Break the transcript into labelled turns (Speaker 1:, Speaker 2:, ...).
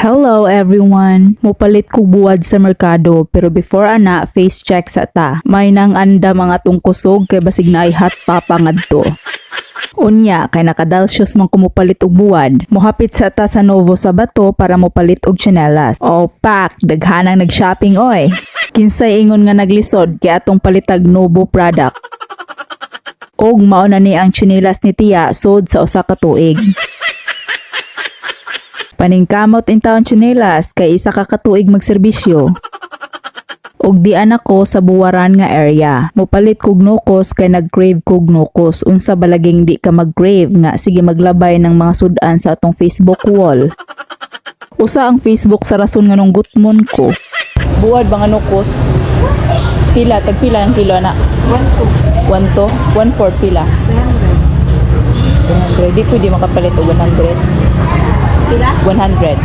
Speaker 1: Hello everyone! Mupalit ko buwad sa merkado pero before ana face check sa ta. May nang anda mga tungkusog kay basig na ay hot papa ngadto. Unya kay nakadalsyos man kumupalit og buwad. Mohapit sa ta sa Novo sa bato para mopalit og tsinelas. O pak, daghanang nag-shopping oy. Kinsay ingon nga naglisod kay atong palitag Novo product. Og mao na ni ang tsinelas ni tiya sod sa usa ka tuig. Paningkamot in taon tsinelas kay isa ka katuig magserbisyo. Og di anak ko sa buwaran nga area. Mupalit kog nukos kay nag-crave kog nukos. Unsa balaging di ka mag-crave nga sige maglabay ng mga sudan sa atong Facebook wall. Usa ang Facebook sa rason nga nung gutmon ko. Buwad ba nga nukos? Pila, tagpila ang kilo na? 1 to? 1 for pila? 100. Di ko di makapalit og 100.
Speaker 2: Pila?
Speaker 1: 100.